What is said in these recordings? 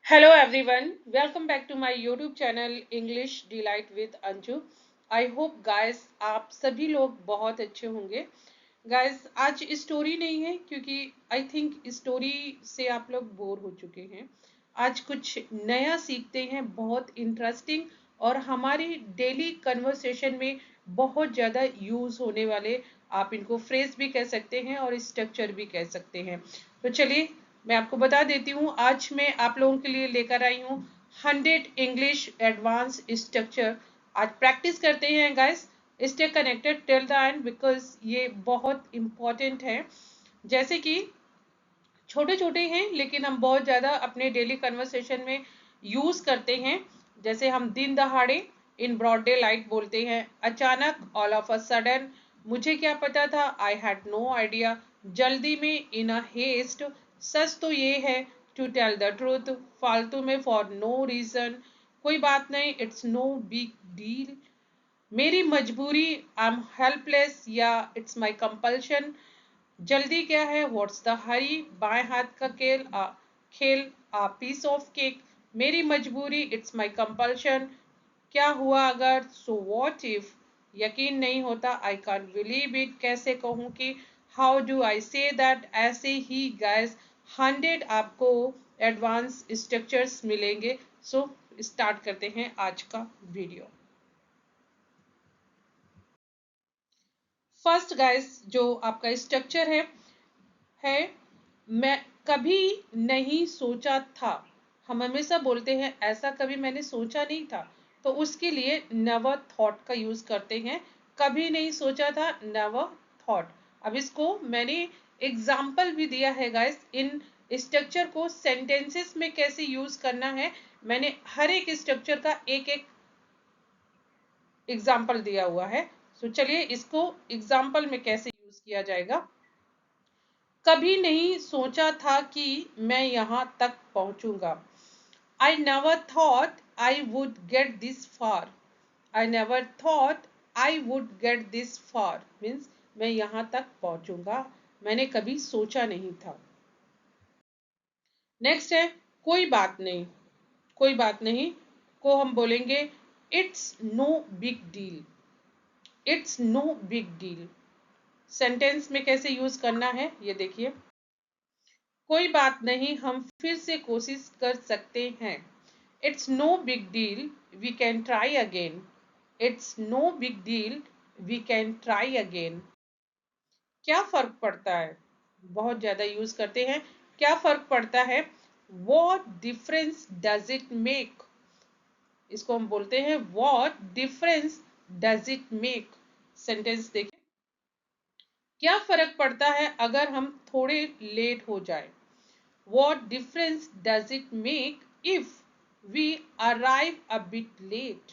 Hello everyone, welcome back to my YouTube channel English Delight with Anju. I hope guys आप सभी लोग बहुत अच्छे होंगे. Guys आज स्टोरी नहीं है क्योंकि I think स्टोरी से आप लोग बोर हो चुके हैं. आज कुछ नया सीखते हैं, बहुत इंटरेस्टिंग और हमारी डेली कन्वर्सेशन में बहुत ज़्यादा यूज़ होने वाले, आप इनको फ्रेज भी कह सकते हैं और स्ट्रक्चर भी कह सकते हैं. तो चलिए मैं आपको बता देती हूँ, आज मैं आप लोगों के लिए लेकर आई हूँ 100 इंग्लिश एडवांस स्ट्रक्चर. आज प्रैक्टिस करते हैं guys. Stay connected till the end because ये बहुत इंपॉर्टेंट है. जैसे कि छोटे छोटे हैं लेकिन हम बहुत ज़्यादा अपने डेली कन्वर्सेशन में यूज़ करते हैं. जैसे हम दिन दहाड़े, इन ब्रॉड डे लाइट बोलते हैं, अचानक, ऑल ऑफ अ सडन, मुझे क्या पता था, आई हैड नो आइडिया, जल्दी में, इन अ हेस्ट, सच तो ये है, टू टेल द ट्रूथ, फालतू में, फॉर नो रीज़न, कोई बात नहीं, इट्स नो बिग डील, मेरी मजबूरी, आई एम हेल्पलेस, या इट्स माई कंपल्शन, जल्दी क्या है, व्हाट्स द हरी, बाएं हाथ का खेल, आ पीस ऑफ केक, मेरी मजबूरी, इट्स माई कंपल्शन, क्या हुआ अगर, सो व्हाट इफ, यकीन नहीं होता, आई कांट बिलीव इट, कैसे कहूँ कि, how do I say that, ऐसे ही गाइस 100 आपको एडवांस स्ट्रक्चर्स मिलेंगे. सो स्टार्ट करते हैं आज का वीडियो. फर्स्ट गाइस जो आपका स्ट्रक्चर है मैं कभी नहीं सोचा था. हम हमेशा बोलते हैं ऐसा कभी मैंने सोचा नहीं था, तो उसके लिए नेवर थॉट का यूज करते हैं. कभी नहीं सोचा था, नेवर थॉट. अब इसको मैंने एग्जाम्पल भी दिया है गाइस. इन स्ट्रक्चर को सेंटेंसेस में कैसे यूज करना है, मैंने हर एक स्ट्रक्चर का एक एक एग्जाम्पल दिया हुआ है. तो चलिए इसको एग्जाम्पल में कैसे यूज किया जाएगा. कभी नहीं सोचा था कि मैं यहाँ तक पहुंचूंगा. I never thought I would get this far. I never thought I would get this far means मैं यहाँ तक पहुंचूंगा, मैंने कभी सोचा नहीं था. नेक्स्ट है कोई बात नहीं. कोई बात नहीं को हम बोलेंगे it's no big deal. It's no big deal. Sentence में कैसे यूज करना है ये देखिए. कोई बात नहीं, हम फिर से कोशिश कर सकते हैं. It's no big deal, we can try again. It's no big deal, we can try again. क्या फर्क पड़ता है, बहुत ज्यादा यूज करते हैं. क्या फर्क पड़ता है, what difference does it make. इसको हम बोलते हैं what difference does it make. Sentence देखिए. क्या फर्क पड़ता है अगर हम थोड़े लेट हो जाए. What difference does it make if we arrive a bit late?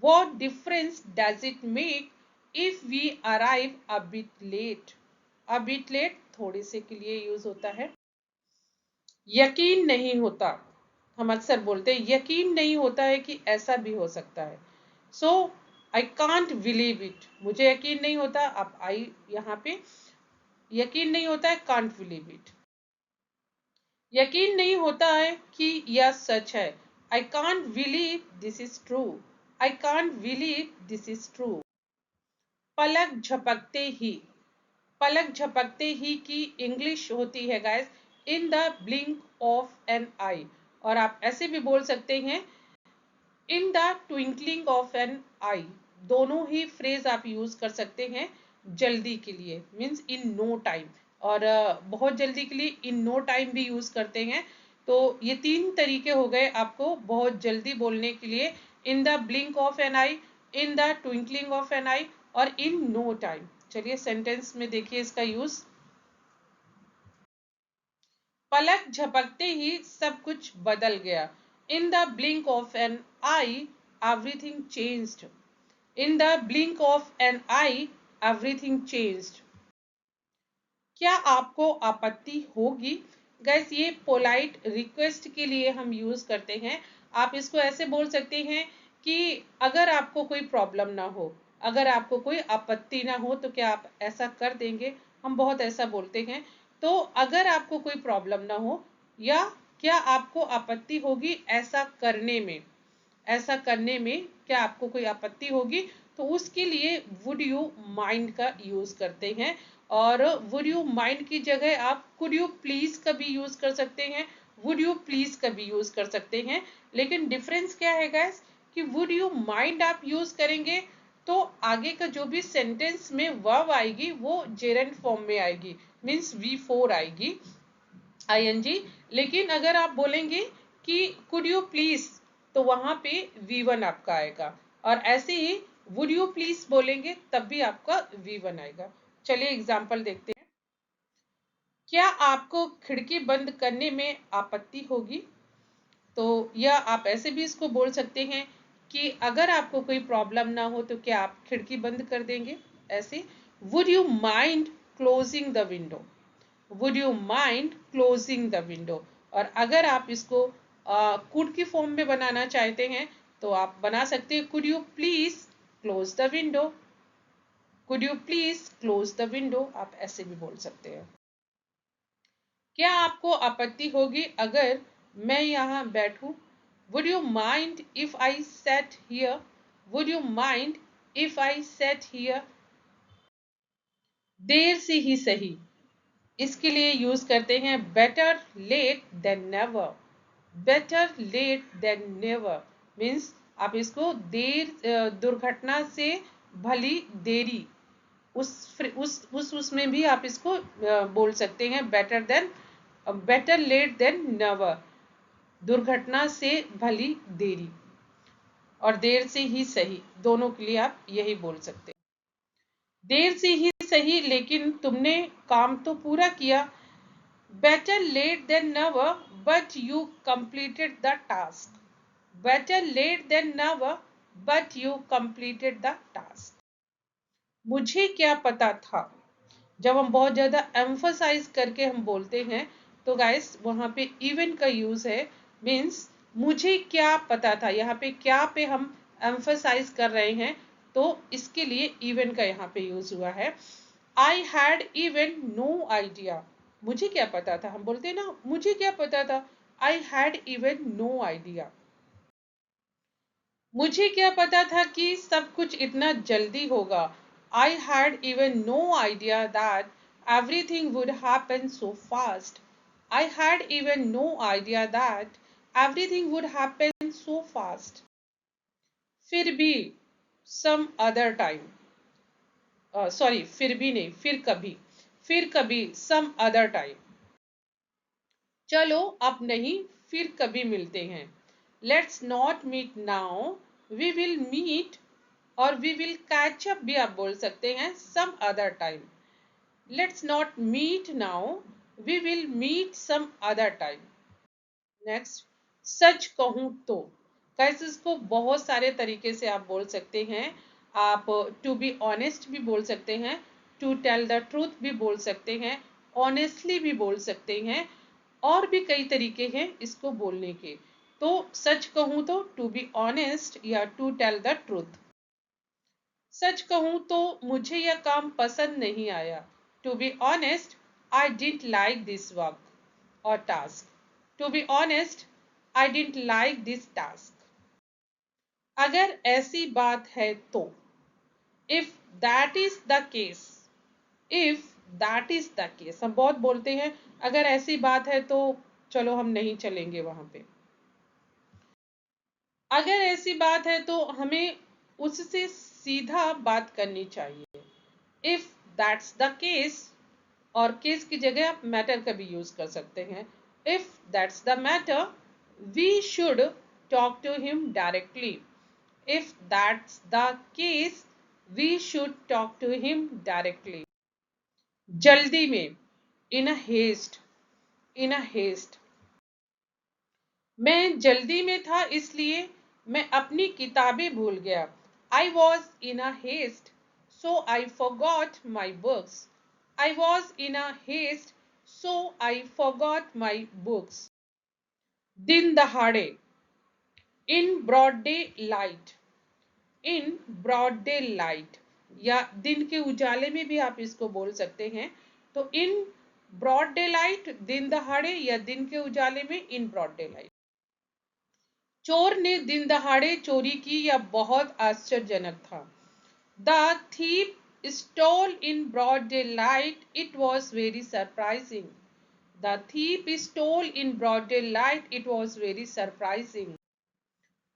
What difference does it make if we arrive a bit late? A bit late थोड़े से के लिए यूज होता है. यकीन नहीं होता, हम अक्सर बोलते हैं यकीन नहीं होता है कि ऐसा भी हो सकता है. सो आई कांट बिलीव इट, मुझे यकीन नहीं होता. अब आई यहाँ पे यकीन नहीं होता है, कांट बिलीव इट. यकीन नहीं होता है कि यह सच है. I can't believe this is true. I can't believe this is true. पलक झपकते ही. पलक झपकते ही की इंग्लिश होती है guys in the blink of an eye. और आप ऐसे भी बोल सकते हैं in the twinkling of an eye. दोनों ही फ्रेज आप यूज कर सकते हैं जल्दी के लिए, मीन्स इन नो टाइम. और बहुत जल्दी के लिए इन नो टाइम भी यूज करते हैं. तो ये तीन तरीके हो गए आपको बहुत जल्दी बोलने के लिए. In the blink of an eye, in the twinkling of an eye और इन नो टाइम. चलिए सेंटेंस में देखिए इसका यूज. पलक झपकते ही सब कुछ बदल गया. In the blink of an eye everything changed. In the blink of an eye everything changed. क्या आपको आपत्ति होगी. गैस ये पोलाइट रिक्वेस्ट के लिए हम यूज करते हैं. आप इसको ऐसे बोल सकते हैं कि अगर आपको कोई प्रॉब्लम ना हो, अगर आपको कोई आपत्ति ना हो तो क्या आप ऐसा कर देंगे. हम बहुत ऐसा बोलते हैं. तो अगर आपको कोई प्रॉब्लम ना हो या क्या आपको आपत्ति होगी ऐसा करने में, ऐसा करने में क्या आपको कोई आपत्ति होगी, तो उसके लिए वुड यू माइंड का यूज करते हैं। और वुड यू माइंड की जगह आप कुड यू प्लीज का भी यूज कर सकते हैं, वुड यू प्लीज का भी यूज कर सकते हैं। लेकिन डिफरेंस क्या है गाइस कि वुड यू माइंड आप यूज करेंगे तो आगे का जो भी सेंटेंस में वर्ब आएगी वो जेरेंट फॉर्म में आएगी, मीन्स V4 आएगी, ING। लेकिन अगर आप बोलेंगे कि कुड यू प्लीज, तो वहां पे V1 आपका आएगा। और ऐसे ही वुड यू प्लीज बोलेंगे तब भी आपका V1 आएगा। चलिए एग्जाम्पल देखते हैं। क्या आपको खिड़की बंद करने में आपत्ति होगी, तो या आप ऐसे भी इसको बोल सकते हैं कि अगर आपको कोई प्रॉब्लम ना हो तो क्या आप खिड़की बंद कर देंगे, ऐसे। Would you mind closing the window, would you mind closing the window. और अगर आप इसको कुड की फॉर्म में बनाना चाहते हैं तो आप बना सकते हैं could you please close the window, could you please close the window, आप ऐसे भी बोल सकते हैं। क्या आपको आपत्ति होगी अगर मैं यहाँ बैठूं, would you mind if I set here, would you mind if I set here. देर से ही सही, इसके लिए यूज करते हैं better late than never, better late than never. Means आप इसको देर दुर्घटना से भली देरी, उस उसमें भी आप इसको बोल सकते हैं बेटर लेट देन नेवर, दुर्घटना से भली देरी और देर से ही सही, दोनों के लिए आप यही बोल सकते हैं। देर से ही सही लेकिन तुमने काम तो पूरा किया, better late than never but you completed the task, better late than never but you completed the task. मुझे क्या पता था, जब हम बहुत ज्यादा एम्फसाइज करके हम बोलते हैं तो गाइस वहां पे इवन का यूज है, मीन्स मुझे क्या पता था, यहाँ पे क्या पे हम एम्फसाइज कर रहे हैं तो इसके लिए इवन का यहाँ पे यूज हुआ है। I had even know idea, मुझे क्या पता था, हम बोलते हैं ना मुझे क्या पता था, I had even know idea. मुझे क्या पता था कि सब कुछ इतना जल्दी होगा, I had even know idea that everything would happen so fast, I had even no idea that everything would happen so fast। फिर भी some other time, सॉरी फिर भी नहीं, फिर कभी some other time। चलो अब नहीं, फिर कभी मिलते हैं, let's not meet now, we will meet, और वी विल कैच अप भी आप बोल सकते हैं some other time. Let's not meet now, we will meet some other time. Next, सच कहूं तो, कैसे इसको बहुत सारे तरीके से आप बोल सकते हैं। आप टू बी ऑनेस्ट भी बोल सकते हैं, टू टेल द ट्रूथ भी बोल सकते हैं, ऑनेस्टली भी बोल सकते हैं, और भी कई तरीके हैं इसको बोलने के। तो सच कहूं तो टू बी ऑनेस्ट या टू टेल द ट्रूथ। सच कहूं तो मुझे यह काम पसंद नहीं आया, to be honest I didn't like this work और task, to be honest I didn't like this task. अगर ऐसी बात है तो, if that is the case, if that is the case हम बहुत बोलते हैं, अगर ऐसी बात है तो चलो हम नहीं चलेंगे वहां पे। अगर ऐसी बात है तो हमें उससे सीधा बात करनी चाहिए, इफ दैट्स द केस, और केस की जगह आप मैटर का भी यूज कर सकते हैं, if that's the matter we should talk to him directly, if that's the case we should talk to him directly. जल्दी में, इन a haste, in a haste. मैं जल्दी में था इसलिए मैं अपनी किताबें भूल गया, I was in a haste so I forgot my books, I was in a haste so I forgot my books. दिन दहाड़े, in broad daylight, in broad daylight, या दिन के उजाले में भी आप इसको बोल सकते हैं। तो इन ब्रॉड डे लाइट, दिन दहाड़े या दिन के उजाले में, इन ब्रॉड डे लाइट। चोर ने दिन दहाड़े चोरी की, या बहुत आश्चर्यजनक था। The thief stole in broad daylight, it was very surprising. The thief stole in broad daylight, it was very surprising.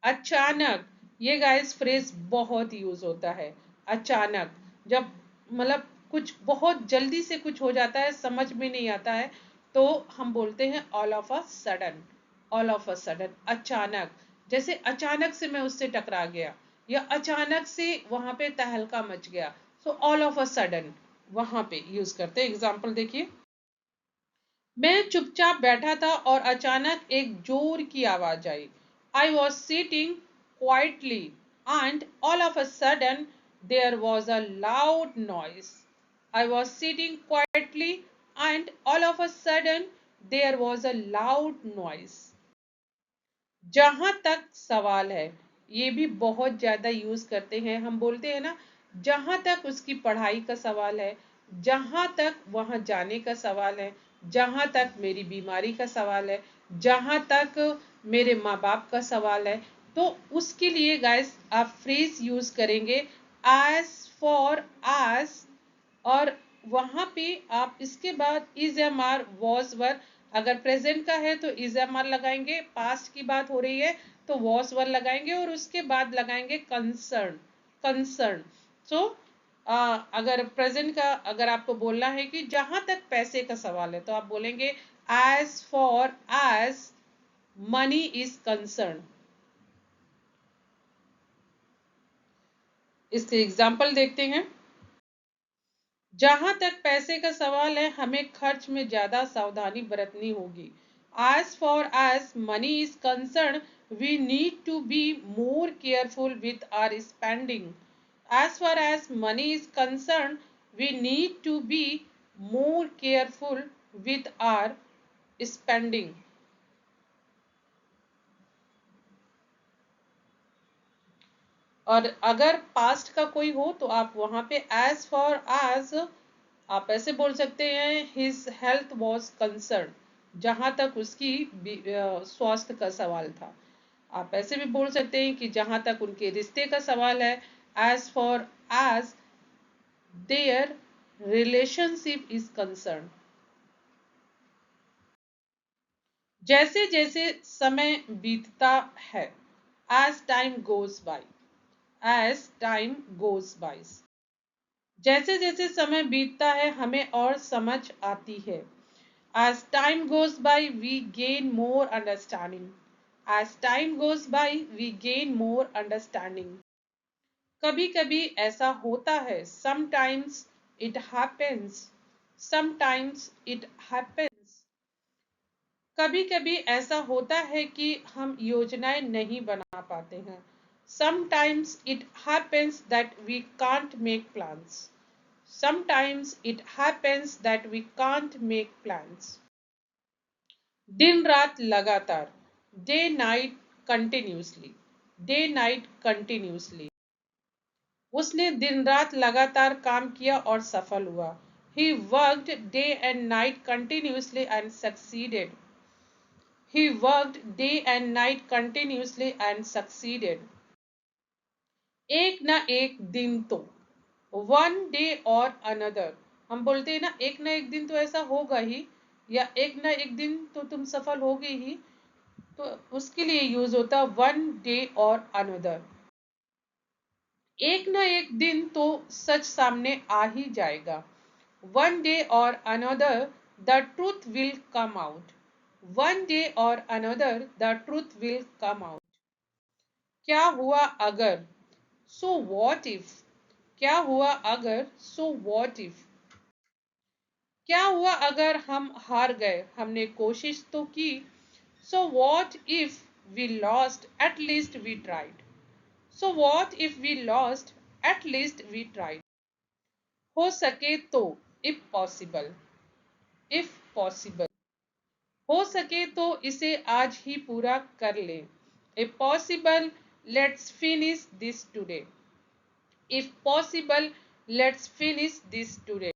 अचानक, ये गाइस फ्रेज बहुत यूज होता है। अचानक, जब मतलब कुछ बहुत जल्दी से कुछ हो जाता है, समझ में नहीं आता है, तो हम बोलते हैं all of a sudden. All of a sudden, अचानक, जैसे अचानक से मैं उससे टकरा गया, या अचानक से वहां पे तहलका मच गया। So all of a sudden वहां पे यूज करते हैं। एग्जाम्पल देखिए, मैं चुपचाप बैठा था और अचानक एक जोर की आवाज आई। I was sitting quietly and all of a sudden there was a loud noise. I was sitting quietly and all of a sudden there was a loud noise. जहां तक सवाल है, ये भी बहुत ज्यादा यूज करते हैं। हम बोलते हैं ना, जहां तक उसकी पढ़ाई का सवाल है, जहां तक वहां जाने का सवाल है, जहां तक मेरी बीमारी का सवाल है, जहां तक मेरे माँ बाप का सवाल है, तो उसके लिए गाइस आप फ्रेज यूज करेंगे एज फॉर as। और वहां पे आप इसके बाद is am are was were, अगर प्रेजेंट का है तो इज एम आर लगाएंगे, पास्ट की बात हो रही है तो वॉज वर लगाएंगे, और उसके बाद लगाएंगे कंसर्न। कंसर्न। सो अगर प्रेजेंट का अगर आपको बोलना है कि जहां तक पैसे का सवाल है, तो आप बोलेंगे as for as money is concern. इसके एग्जाम्पल देखते हैं। जहां तक पैसे का सवाल है, हमें खर्च में ज्यादा सावधानी बरतनी होगी। As far as money is concerned, we need to be more careful with our spending. As far as money is concerned, we need to be more careful with our spending. और अगर पास्ट का कोई हो तो आप वहां पे as for as आप ऐसे बोल सकते हैं, हिज हेल्थ वॉज कंसर्न, जहां तक उसकी स्वास्थ्य का सवाल था। आप ऐसे भी बोल सकते हैं कि जहां तक उनके रिश्ते का सवाल है, as for as their relationship is concern. जैसे जैसे समय बीतता है, as time goes by, as time goes by, जैसे जैसे समय बीतता है हमें और समझ आती है। As time goes by, we gain more understanding. As time goes by, we gain more understanding. कभी कभी ऐसा होता है, sometimes it happens. Sometimes it happens. कभी कभी ऐसा होता है कि हम योजनाएं नहीं बना पाते हैं। Sometimes it happens that we can't make plans. Sometimes it happens that we can't make plans. दिन रात लगातार, day night continuously, day night continuously. उसने दिन रात लगातार काम किया और सफल हुआ। He worked day and night continuously and succeeded. He worked day and night continuously and succeeded. एक ना एक दिन तो, वन डे और अनदर। हम बोलते हैं ना एक दिन तो ऐसा होगा ही, या एक ना एक दिन तो तुम सफल होगे ही, तो उसके लिए यूज होता है वन डे और अनदर। एक ना एक दिन तो सच सामने आ ही जाएगा। वन डे और another the truth will come out. One day और another the truth will come out. क्या हुआ अगर, सो वॉट इफ। क्या हुआ अगर, सो वॉट इफ। क्या हुआ अगर हम हार गए, हमने कोशिश तो की। So what if we lost, at least we tried. So what if we lost? At least we tried. हो सके तो, if possible, if possible. हो सके तो इसे आज ही पूरा कर ले। If possible, let's finish this today. If possible, let's finish this today.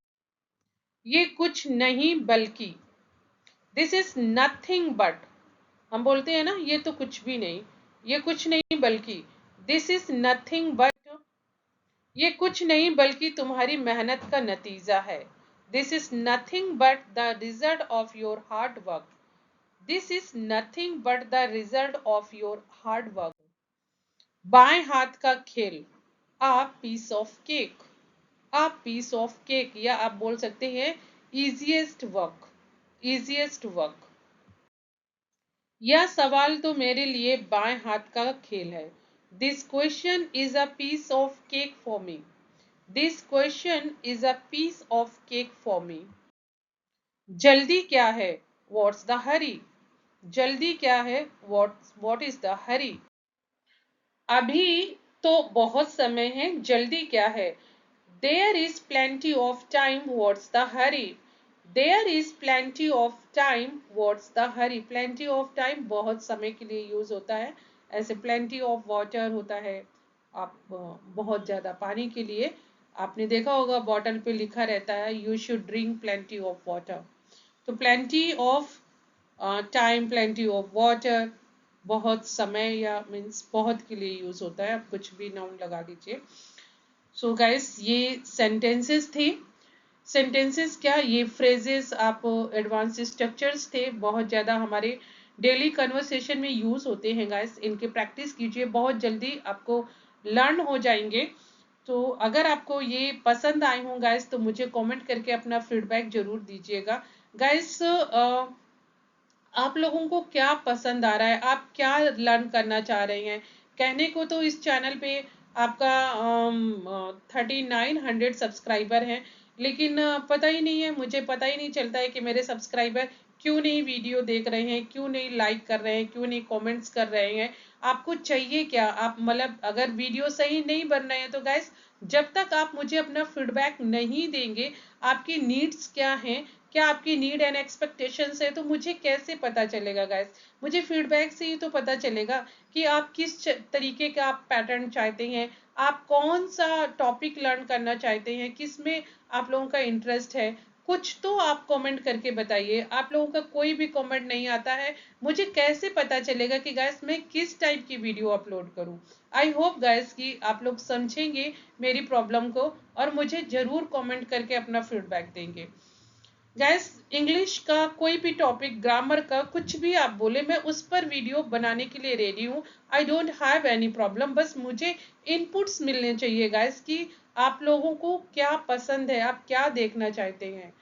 ये कुछ नहीं बल्कि, दिस इज नथिंग बट, हम बोलते हैं ना ये तो कुछ भी नहीं, ये कुछ नहीं बल्कि, दिस इज नथिंग बट, ये कुछ नहीं बल्कि तुम्हारी मेहनत का नतीजा है। This is nothing but the result of your hard work, this is nothing but the result of your hard work. बाएं हाथ का खेल, a piece of cake, a piece of cake, या आप बोल सकते हैं इजिएस्ट वर्क, इजिएस्ट वर्क। यह सवाल तो मेरे लिए बाएं हाथ का खेल है। This question is a piece of cake for me, this question is a piece of cake for me. जल्दी क्या है, व्हाट्स द हरी, जल्दी क्या है, व्हाट इज द हरी। अभी तो बहुत समय है, जल्दी क्या है, there is plenty of time, what's the hurry, there is plenty of time, what's the hurry. Plenty of time बहुत समय के लिए यूज होता है, ऐसे प्लेंटी ऑफ वाटर होता है, आप बहुत ज्यादा पानी के लिए, आपने देखा होगा बॉटल पे लिखा रहता है you should drink plenty of water. तो plenty of time, plenty of water, बहुत समय या मीन्स बहुत के लिए यूज होता है, आप कुछ भी नाउन लगा दीजिए। सो गाइस ये सेंटेंसेस थे, सेंटेंसेस क्या, ये फ्रेजेस, आप एडवांस स्ट्रक्चर्स थे, बहुत ज़्यादा हमारे डेली कन्वर्सेशन में यूज होते हैं गाइस, इनके प्रैक्टिस कीजिए, बहुत जल्दी आपको लर्न हो जाएंगे। तो अगर आपको ये पसंद आए हों गाइस तो मुझे कमेंट करके अपना फीडबैक जरूर दीजिएगा गाइस। आप लोगों को क्या पसंद आ रहा है, आप क्या लर्न करना चाह रहे हैं। कहने को तो इस चैनल पे आपका 3900 सब्सक्राइबर हैं, लेकिन पता ही नहीं है, मुझे पता ही नहीं चलता है कि मेरे सब्सक्राइबर क्यों नहीं वीडियो देख रहे हैं, क्यों नहीं लाइक कर रहे हैं, क्यों नहीं कमेंट्स कर रहे हैं। आपको चाहिए क्या, आप मतलब अगर वीडियो सही नहीं बन रहे हैं तो गाइस, जब तक आप मुझे अपना फीडबैक नहीं देंगे, आपकी नीड्स क्या हैं, क्या आपकी नीड एंड एक्सपेक्टेशंस है, तो मुझे कैसे पता चलेगा गाइस। मुझे फीडबैक से ही तो पता चलेगा कि आप किस तरीके का आप पैटर्न चाहते हैं, आप कौन सा टॉपिक लर्न करना चाहते हैं, किस में आप लोगों का इंटरेस्ट है। कुछ तो आप कमेंट करके बताइए, आप लोगों का कोई भी कमेंट नहीं आता है, मुझे कैसे पता चलेगा कि गाइस मैं किस टाइप की वीडियो अपलोड करूं। आई होप गाइस कि आप लोग समझेंगे मेरी प्रॉब्लम को और मुझे जरूर कमेंट करके अपना फीडबैक देंगे। गैस इंग्लिश का कोई भी टॉपिक, ग्रामर का कुछ भी आप बोले, मैं उस पर वीडियो बनाने के लिए रेडी हूँ। I don't have any problem, बस मुझे इनपुट्स मिलने चाहिए गैस कि आप लोगों को क्या पसंद है, आप क्या देखना चाहते हैं।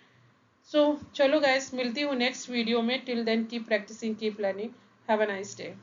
सो चलो गैस, मिलती हूँ नेक्स्ट वीडियो में। Till then keep practising, keep learning, have a nice day.